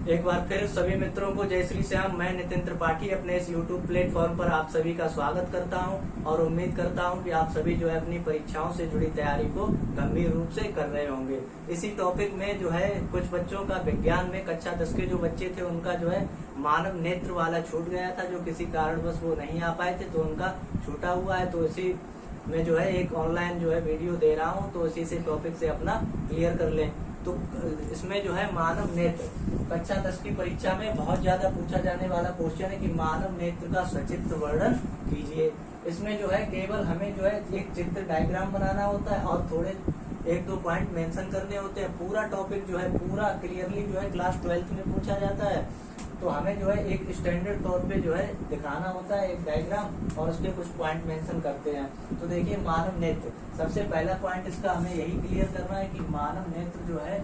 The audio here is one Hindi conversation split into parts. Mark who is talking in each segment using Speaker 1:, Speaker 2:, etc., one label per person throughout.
Speaker 1: एक बार फिर सभी मित्रों को जय श्री श्याम। मैं नितिन त्रिपाठी अपने इस YouTube प्लेटफॉर्म पर आप सभी का स्वागत करता हूं और उम्मीद करता हूं कि आप सभी जो है अपनी परीक्षाओं से जुड़ी तैयारी को गंभीर रूप से कर रहे होंगे। इसी टॉपिक में जो है कुछ बच्चों का विज्ञान में कक्षा 10 के जो बच्चे थे उनका जो है मानव नेत्र वाला छूट गया था, जो किसी कारणवश वो नहीं आ पाए थे तो उनका छूटा हुआ है। तो इसी में जो है एक ऑनलाइन जो है वीडियो दे रहा हूँ, तो इसी से टॉपिक से अपना क्लियर कर लें। तो इसमें जो है मानव नेत्र कक्षा 10 की परीक्षा में बहुत ज्यादा पूछा जाने वाला क्वेश्चन है कि मानव नेत्र का सचित्र वर्णन कीजिए। इसमें जो है केवल हमें जो है एक चित्र डायग्राम बनाना होता है और थोड़े 1-2 पॉइंट मेंशन करने होते हैं। पूरा टॉपिक जो है पूरा क्लियरली जो है क्लास 12th में पूछा जाता है, तो हमें जो है एक स्टैंडर्ड तौर पे जो है दिखाना होता है एक डायग्राम और उसके कुछ पॉइंट मेंशन करते हैं। तो देखिए मानव नेत्र, सबसे पहला पॉइंट इसका हमें यही क्लियर करना है कि मानव नेत्र जो है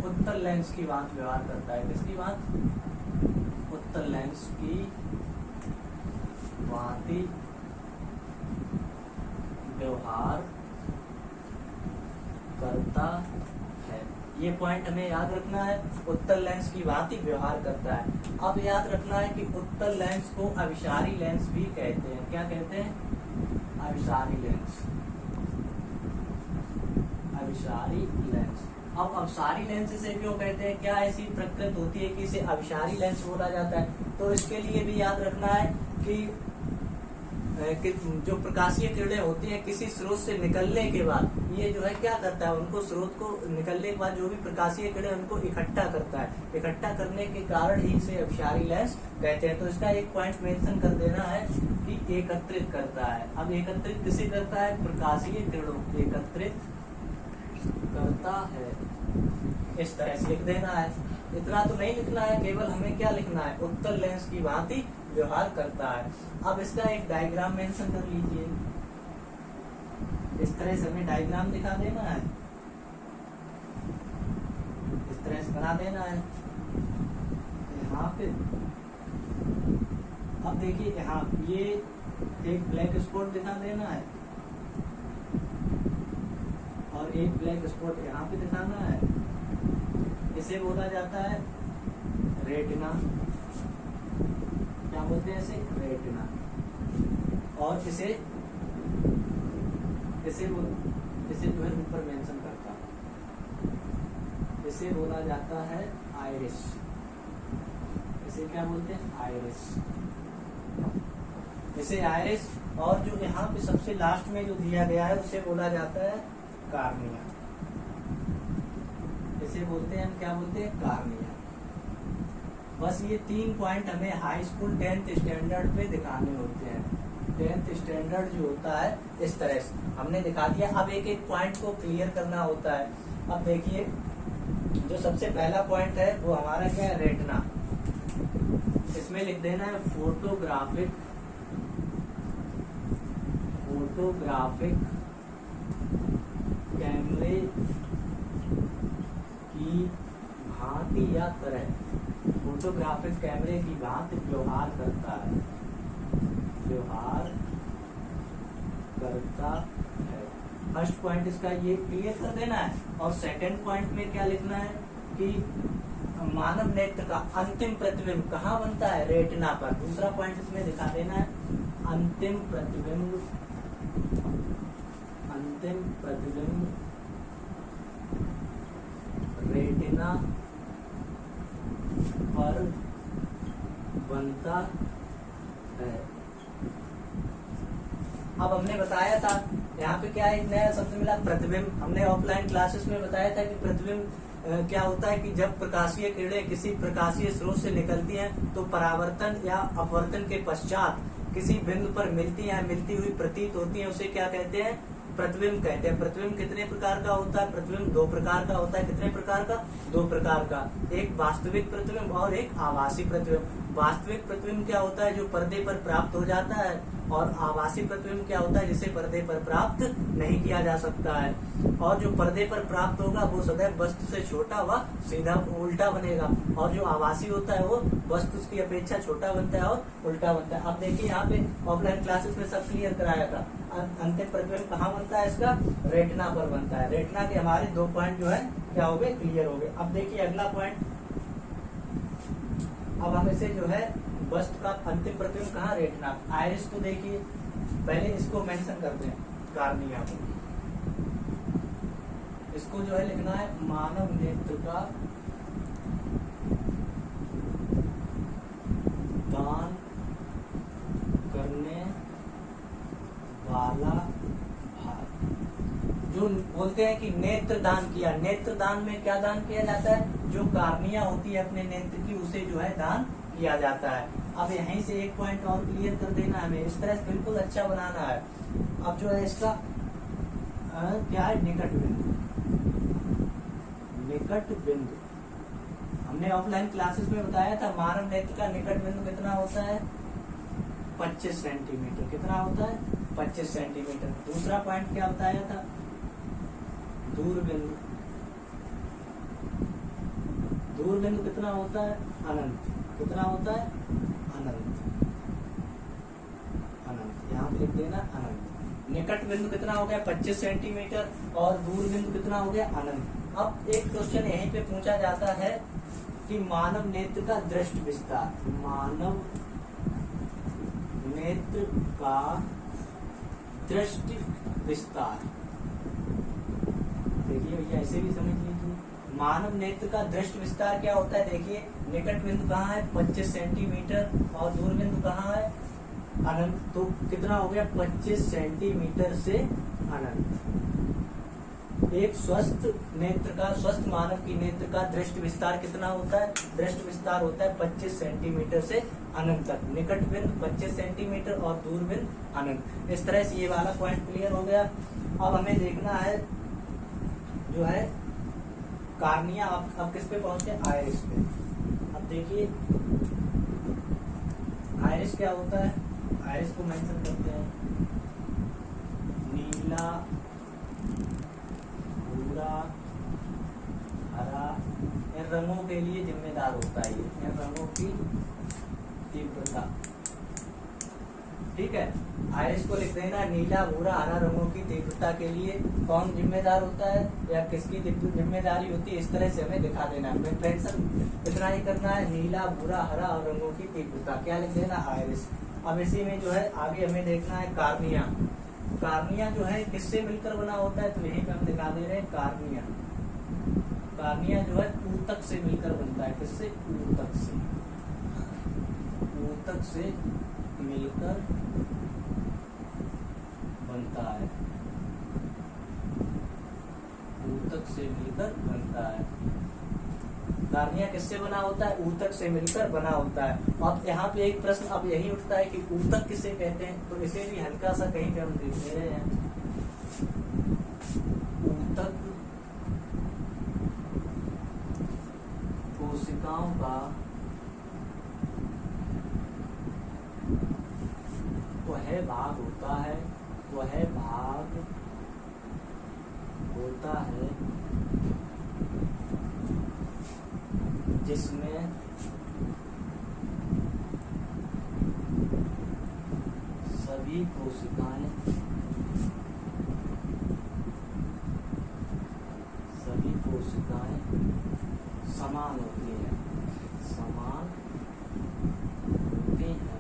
Speaker 1: उत्तल लेंस की भांति व्यवहार करता है। किसकी भांति? उत्तल लेंस की भांति व्यवहार करता है। ये पॉइंट हमें याद रखना है, उत्तल लेंस की भांति व्यवहार करता है। अब याद रखना है कि उत्तल लेंस को अभिसारी लेंस भी कहते हैं। क्या कहते हैं? अभिसारी लेंस। अभिसारी लेंस। अब अभिसारी लेंस इसे क्यों कहते हैं? क्या ऐसी प्रकृति होती है कि इसे अभिसारी लेंस बोला जाता है? तो इसके लिए भी याद रखना है कि जो प्रकाशीय किरणें होती हैं किसी स्रोत से निकलने के बाद ये जो है क्या करता है, उनको स्रोत को निकलने के बाद जो भी प्रकाशीय किरणें उनको इकट्ठा करता है। इकट्ठा करने के कारण ही इसे अभिसारी लेंस कहते हैं। तो इसका एक पॉइंट मेंशन कर देना है कि एकत्रित करता है। अब एकत्रित किसे करता है? प्रकाशीय किरणों को एकत्रित करता है। इस तरह से लिख देना है। इतना तो नहीं लिखना है, केवल हमें क्या लिखना है? उत्तल लेंस की भांति व्यवहार करता है। अब इसका एक डायग्राम मेंशन कर लीजिए। इस तरह से हमें डायग्राम दिखा देना है, इस तरह से बना देना है यहाँ पे। अब देखिए यहाँ ये एक ब्लैक स्पॉट दिखा देना है और एक ब्लैक स्पॉट यहाँ पे दिखाना है। इसे बोला जाता है रेटिना। क्या बोलते हैं इसे? रेटिना। और इसे जो है ऊपर मेंशन करता है, इसे बोला जाता है आइरिस। इसे क्या बोलते हैं? आइरिस। इसे आइरिस। और जो यहाँ पे सबसे लास्ट में जो दिया गया है उसे बोला जाता है कार्निया। इसे बोलते हैं हम क्या बोलते हैं? कार्निया। बस ये 3 पॉइंट हमें हाई स्कूल 10th स्टैंडर्ड पे दिखाने होते हैं। 10th स्टैंडर्ड जो होता है इस तरह से हमने दिखा दिया। अब एक एक पॉइंट को क्लियर करना होता है। अब देखिए जो सबसे पहला पॉइंट है वो हमारा क्या है? रेटिना। इसमें लिख देना है फोटोग्राफिक कैमरे की भांति या तरह, फोटोग्राफिक कैमरे की भांति व्यवहार करता है। व्यवहार करता है। फर्स्ट पॉइंट इसका ये क्लियर कर देना है। और सेकंड पॉइंट में क्या लिखना है कि मानव नेत्र का अंतिम प्रतिबिंब कहाँ बनता है? रेटिना पर। दूसरा पॉइंट इसमें दिखा देना है अंतिम प्रतिबिंब रेटिना पर बनता है। अब हमने बताया था यहाँ पे क्या एक नया शब्द मिला? प्रतिबिंब। हमने ऑफलाइन क्लासेस में बताया था कि प्रतिबिंब क्या होता है कि जब प्रकाशीय किरणें किसी प्रकाशीय स्रोत से निकलती हैं तो परावर्तन या अपवर्तन के पश्चात किसी बिंदु पर मिलती है, मिलती हुई प्रतीत होती है, उसे क्या कहते हैं? प्रतिबिंब कहते हैं। प्रतिबिंब कितने प्रकार का होता है? प्रतिबिंब 2 प्रकार का होता है। कितने प्रकार का? 2 प्रकार का। एक वास्तविक प्रतिबिंब और एक आभासी प्रतिबिंब। वास्तविक प्रतिबिंब क्या होता है? जो पर्दे पर प्राप्त हो जाता है। और आभासी प्रतिबिंब क्या होता है? जिसे पर्दे पर प्राप्त नहीं किया जा सकता है। और जो पर्दे पर प्राप्त होगा वो सदैव वस्तु से छोटा व सीधा उल्टा बनेगा, और जो आभासी होता है वो वस्तु की अपेक्षा छोटा बनता है और उल्टा बनता है। अब देखिए यहाँ पे ऑफलाइन क्लासेस में सब क्लियर कराया था। अंतिम प्रतिबिंब कहाँ बनता है? इसका रेटिना पर बनता है। रेटिना के हमारे 2 पॉइंट जो है क्या हो गए? क्लियर हो गए। अब देखिए अगला पॉइंट, अब हम इसे जो है वस्तु का अंतिम प्रतिबिंब कहाँ रेटिना, आयरिस को देखिए, पहले इसको मेंशन करते हैं कार्निया को, इसको जो है लिखना है मानव नेत्र का दान करने वाला भाग। जो बोलते हैं कि नेत्र दान किया, नेत्र दान में क्या दान किया जाता है, जो कार्निया होती है अपने नेत्र की उसे जो है दान किया जाता है। अब यहीं से एक पॉइंट और क्लियर कर देना है हमें, इस तरह से बिल्कुल अच्छा बनाना है। अब जो है इसका क्या है, निकट बिंदु, निकट बिंदु हमने ऑफलाइन क्लासेस में बताया था, मानव नेत्र का निकट बिंदु कितना होता है, 25 सेंटीमीटर। कितना होता है, 25 सेंटीमीटर। दूसरा पॉइंट क्या बताया था, दूर बिंदु, दूर बिंदु कितना होता है, अनंत। कितना होता है, अनंत, अनंत, यहाँ पे लिख देना अनंत। निकट बिंदु कितना हो गया, 25 सेंटीमीटर, और दूर बिंदु कितना हो गया, अनंत। अब एक क्वेश्चन यहीं पे पूछा जाता है कि मानव नेत्र का दृष्टि विस्तार, मानव नेत्र का दृष्टि विस्तार, देखिए भैया ऐसे भी समझ लीजिए, मानव नेत्र का दृष्टि विस्तार क्या होता है। देखिए निकट बिंदु कहाँ है, 25 सेंटीमीटर, और दूर बिंदु कहाँ है, अनंत। तो कितना हो गया, 25 सेंटीमीटर से अनंत। एक स्वस्थ नेत्र का, स्वस्थ मानव की नेत्र का दृष्टि विस्तार कितना होता है, दृष्टि विस्तार होता है 25 सेंटीमीटर से अनंत तक। निकट बिंदु 25 सेंटीमीटर और दूर बिंदु अनंत। इस तरह से ये वाला पॉइंट क्लियर हो गया। अब हमें देखना है जो है कार्निया। अब किस पे पहुंचते हैं, आयरिस पे। अब देखिए आयरिस क्या होता है, आयरिस को मेंशन करते हैं नीला, भूरा, हरा, इन रंगों के लिए जिम्मेदार होता है ये, इन रंगों की तीव्रता। ठीक है, आयरिस को लिख देना नीला, भूरा, हरा रंगों की तीव्रता के लिए कौन जिम्मेदार होता है या किसकी जिम्मेदारी होती है, इस तरह से हमें दिखा देना है। टेंशन इतना ही करना है, नीला, भूरा, हरा और रंगों की तीव्रता क्या लिख देना, आयरिस। अब इसी में जो है आगे हमें देखना है कार्निया। कार्निया जो है किससे मिलकर बना होता है, तो यहीं पे हम दिखा दे रहे हैं कार्निया। कार्निया जो है ऊतक से मिलकर बनता है, किससे, ऊतक से, ऊतक से मिलकर बनता है, ऊतक से मिलकर बनता है। कार्निया किससे बना होता है, ऊतक से मिलकर बना होता है। अब यहाँ पे एक प्रश्न अब यही उठता है कि ऊतक किसे कहते हैं, तो इसे भी हल्का सा कहीं पे हम देख ले रहे हैं। ऊतक कोशिकाओं का वह भाग होता है, वह भाग होता है जिसमें सभी कोशिकाएं समान होती हैं, समान होती हैं।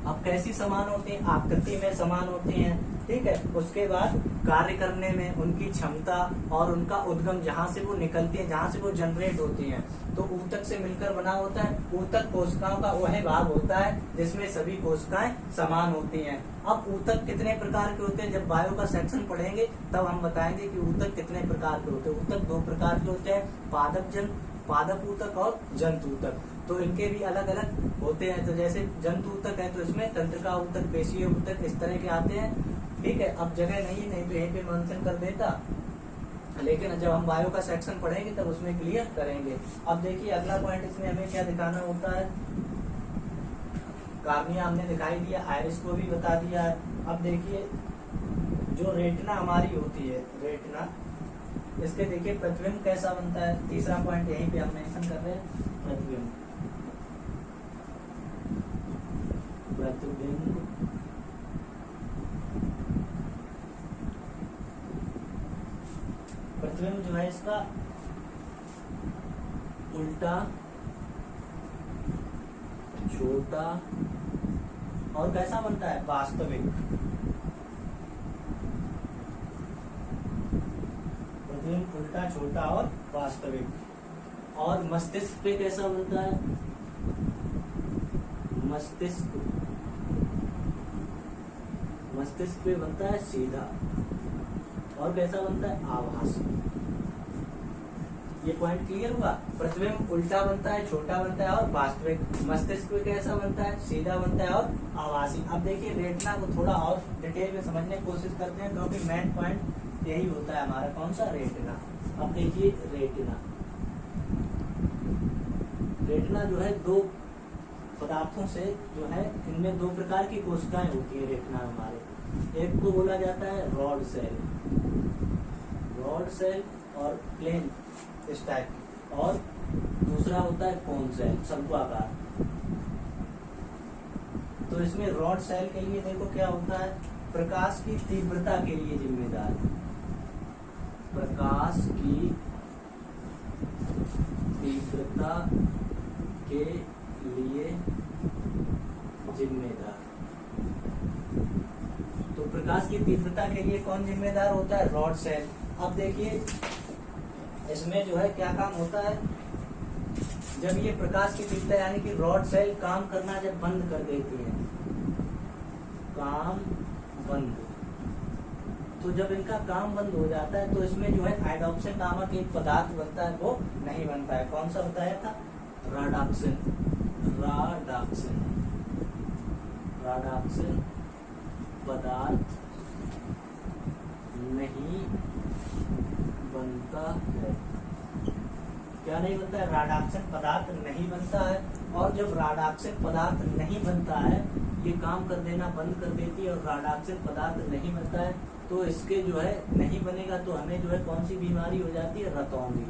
Speaker 1: अब कैसी समान होती हैं, आकृति में समान होती हैं। ठीक है, उसके बाद कार्य करने में उनकी क्षमता और उनका उद्गम, जहाँ से वो निकलती है, जहाँ से वो जनरेट होती हैं, तो ऊतक से मिलकर बना होता है। ऊतक कोशिकाओं का वह भाग होता है जिसमें सभी कोशिकाएं समान होती हैं। अब ऊतक कितने प्रकार के होते हैं, जब बायो का सेक्शन पढ़ेंगे तब हम बताएंगे कि ऊतक कितने प्रकार के होते हैं। ऊतक 2 प्रकार के होते हैं, पादप ऊतक और जंतु ऊतक। तो इनके भी अलग अलग होते हैं। तो जैसे जंतु ऊतक है तो इसमें तंत्रिका ऊतक, पेशीय ऊतक, इस तरह के आते हैं। ठीक है, अब जगह नहीं तो यहीं पे मेंशन कर देता, लेकिन जब हम बायो का सेक्शन पढ़ेंगे तब उसमें क्लियर करेंगे। अब देखिए अगला पॉइंट, इसमें हमें क्या दिखाना होता है, कार्निया हमने दिखाई दिया, आयरिस को भी बता दिया है। अब देखिए जो रेटिना हमारी होती है, रेटिना, इसके देखिए प्रतिबिंब कैसा बनता है। तीसरा पॉइंट यहीं पे हम मेंशन कर रहे हैं, प्रतिबिंब। प्रतिबिंब प्रतिबिंब जो है इसका उल्टा छोटा और कैसा बनता है, वास्तविक। प्रतिबिंब उल्टा, छोटा और वास्तविक। और मस्तिष्क पे कैसा बनता है, मस्तिष्क पे बनता है सीधा। और कैसा बनता है, आभासी। ये पॉइंट क्लियर हुआ। प्रतिबिंब उल्टा बनता है, छोटा बनता है और वास्तविक। मस्तिष्क पे कैसा बनता है, सीधा बनता है और आभासी। अब देखिए रेटिना को थोड़ा और डिटेल में समझने की कोशिश करते हैं, क्योंकि मेन पॉइंट यही होता है हमारा, कौन सा, रेटिना। अब देखिए रेटिना जो है दो पदार्थों से जो है, इनमें दो प्रकार की कोशिकाएं होती है रेटिना हमारे। एक को बोला जाता है रॉड सेल और प्लेन इस टाइप की, और दूसरा होता है कोन सेल, शंक्वाकार। तो इसमें रॉड सेल के लिए देखो क्या होता है, प्रकाश की तीव्रता के लिए जिम्मेदार, प्रकाश की तीव्रता के लिए जिम्मेदार। तो प्रकाश की तीव्रता के लिए कौन जिम्मेदार होता है, रॉड सेल। अब देखिए इसमें जो है क्या काम होता है, जब ये प्रकाश की तीव्रता यानी कि रॉड सेल काम करना जब बंद कर देती है, काम बंद, तो जब इनका काम बंद हो जाता है तो इसमें जो है आयोडोक्सिन नामक एक पदार्थ बनता है, वो नहीं बनता है। कौन सा बताया था, राडाक्सिन पदार्थ नहीं बनता है। क्या नहीं बनता है, राडाक्सिन पदार्थ नहीं बनता है। और जब राडाक्सिन पदार्थ नहीं बनता है, ये काम कर देना बंद कर देती है और राडाक्सिन पदार्थ नहीं बनता है, तो इसके जो है नहीं बनेगा तो हमें जो है कौन सी बीमारी हो जाती है, रतौंधी।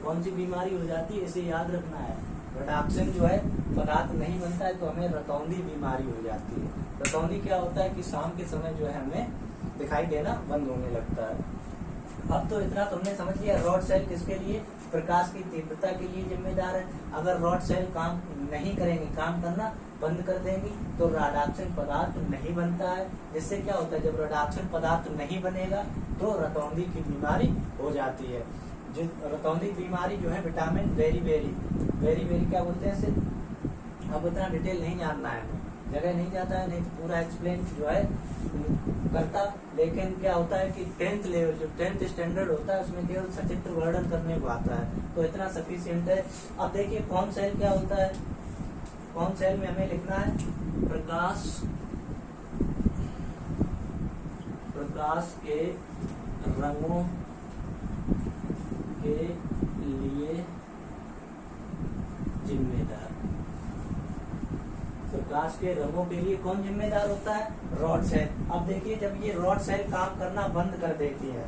Speaker 1: कौन सी बीमारी हो जाती है, इसे याद रखना है। राडाक्सिन जो है पदार्थ नहीं बनता है तो हमें रतौंधी बीमारी हो जाती है। रतौंधी क्या होता है कि शाम के समय जो है हमें दिखाई देना बंद होने लगता है। अब तो इतना तुमने समझ लिया, रॉड सेल किसके लिए, प्रकाश की तीव्रता के लिए जिम्मेदार है। अगर रॉड सेल काम नहीं करेंगे, काम करना बंद कर देंगी, तो राडाक्सिन पदार्थ नहीं बनता है। जिससे क्या होता है, जब राडाक्सिन पदार्थ नहीं बनेगा तो रतौंधी की बीमारी हो जाती है। जो रतौंधी बीमारी जो है विटामिन वेरी क्या बोलते हैं इसे, अब इतना डिटेल नहीं जानना है, जगह नहीं जाता है, नहीं तो पूरा एक्सप्लेन जो है करता। लेकिन क्या होता है कि 10th लेवल जो 10th स्टैंडर्ड होता है उसमें केवल सचित्र वर्णन करने को आता है, तो इतना सफिशिएंट है। अब देखिए कौन सेल क्या होता है, कौन सेल में हमें लिखना है, प्रकाश के रंगों के लिए जिम्मेदार। प्रकाश के रंगों के लिए कौन जिम्मेदार होता है, रॉड सेल। अब देखिए जब ये रॉड सेल काम करना बंद कर देती है,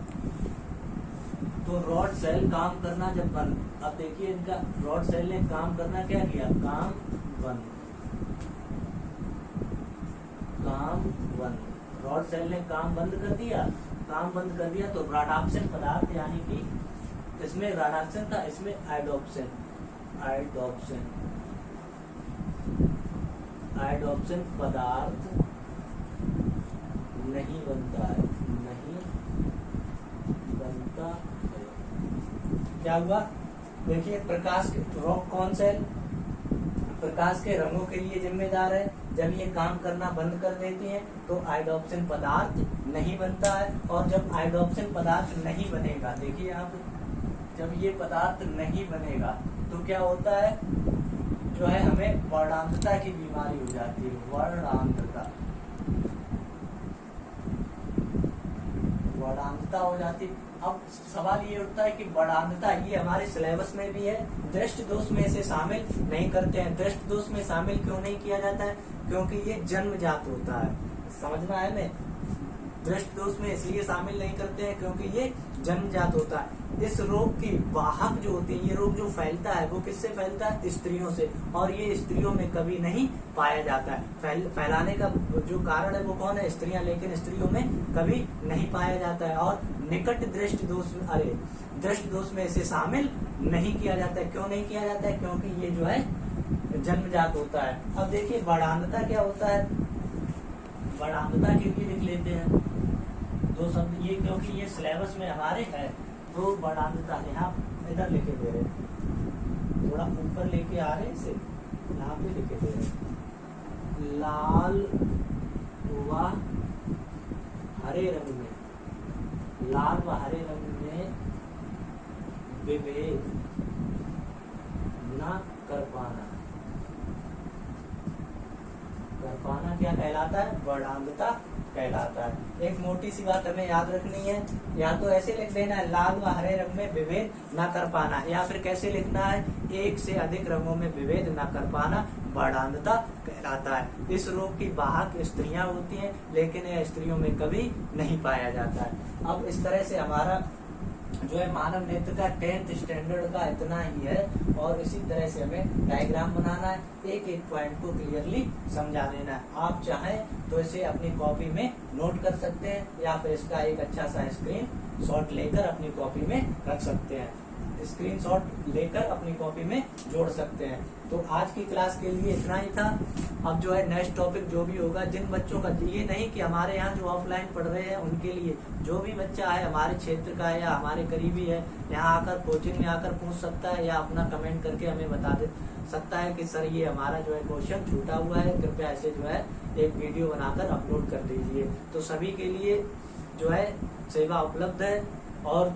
Speaker 1: तो रॉड सेल काम करना जब बंद, अब देखिए इनका रॉड सेल ने काम करना क्या किया, काम बंद। रॉड सेल ने काम बंद कर दिया, तो राडाक्सिन पदार्थ यानी कि इसमें राडाक्सिन था, इसमें आयोडोक्सिन पदार्थ नहीं बनता है। क्या हुआ, देखिए प्रकाश कौन सेल प्रकाश के रंगों के लिए जिम्मेदार है। जब ये काम करना बंद कर देती हैं तो आयोडोक्सिन पदार्थ नहीं बनता है, और जब आयोडोक्सिन पदार्थ नहीं बनेगा, देखिए आप, जब ये पदार्थ नहीं बनेगा तो क्या होता है, जो है हमें वर्णांधता की बीमारी हो जाती है, वर्णांधता हो जाती। अब सवाल ये उठता है कि वर्णांधता ये हमारे सिलेबस में भी है, दृष्टि दोष में इसे शामिल नहीं करते हैं। दृष्टि दोष में शामिल क्यों नहीं किया जाता है, क्योंकि ये जन्मजात होता है, समझना है मैं। दृष्टि दोष में इसलिए शामिल नहीं करते हैं क्योंकि ये जन्मजात होता है। इस रोग की वाहक जो होती है, ये रोग जो फैलता है वो किससे फैलता है, स्त्रियों से, और ये स्त्रियों में कभी नहीं पाया जाता है। फैलाने का जो कारण है वो कौन है, स्त्रियां, लेकिन स्त्रियों में कभी नहीं पाया जाता है। और निकट दृष्टि दोष में इसे शामिल नहीं किया जाता है। क्यों नहीं किया जाता है, क्योंकि ये जो है जन्मजात होता है। अब देखिए वर्णांधता क्या होता है, वर्णांधता के लिए लिख लेते हैं दो शब्द ये, क्योंकि ये सिलेबस में हमारे है। तो वर्णांधता यहाँ इधर लिखे दे रहे, थोड़ा ऊपर लेके आ रहे इसे, यहाँ पे लिखे दे रहे, लाल व हरे रंग में, लाल व हरे रंग में विभेद न कर पाना, कर पाना क्या कहलाता है, वर्णांधता कहलाता है। एक मोटी सी बात हमें याद रखनी है, या तो ऐसे लिख देना है लाल व हरे रंग में विभेद न कर पाना, या फिर कैसे लिखना है, एक से अधिक रंगों में विभेद न कर पाना वर्णांधता कहलाता है। इस रोग की वाहक स्त्रियां होती हैं, लेकिन यह स्त्रियों में कभी नहीं पाया जाता है। अब इस तरह से हमारा जो है मानव नेत्र का 10th स्टैंडर्ड का इतना ही है, और इसी तरह से हमें डायग्राम बनाना है, एक एक पॉइंट को क्लियरली समझा देना है। आप चाहें तो इसे अपनी कॉपी में नोट कर सकते हैं, या फिर इसका एक अच्छा सा स्क्रीन शॉट लेकर अपनी कॉपी में रख सकते हैं, स्क्रीनशॉट लेकर अपनी कॉपी में जोड़ सकते हैं। तो आज की क्लास के लिए इतना ही था। अब जो है नेक्स्ट टॉपिक जो भी होगा, जिन बच्चों का, ये नहीं कि हमारे यहाँ जो ऑफलाइन पढ़ रहे हैं उनके लिए, जो भी बच्चा है हमारे क्षेत्र का या हमारे करीबी है, यहाँ आकर कोचिंग में आकर पूछ सकता है, या अपना कमेंट करके हमें बता दे सकता है कि सर ये हमारा जो है क्वेश्चन छूटा हुआ है, कृपया ऐसे जो है एक वीडियो बनाकर अपलोड कर दीजिए। तो सभी के लिए जो है सेवा उपलब्ध है। और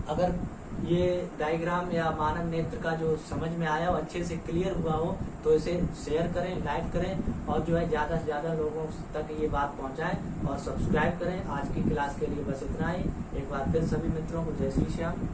Speaker 1: अगर ये डायग्राम या मानव नेत्र का जो समझ में आया हो, अच्छे से क्लियर हुआ हो, तो इसे शेयर करें, लाइक करें, और जो है ज्यादा से ज्यादा लोगों तक ये बात पहुंचाएं, और सब्सक्राइब करें। आज की क्लास के लिए बस इतना ही। एक बार फिर सभी मित्रों को जय श्री श्याम।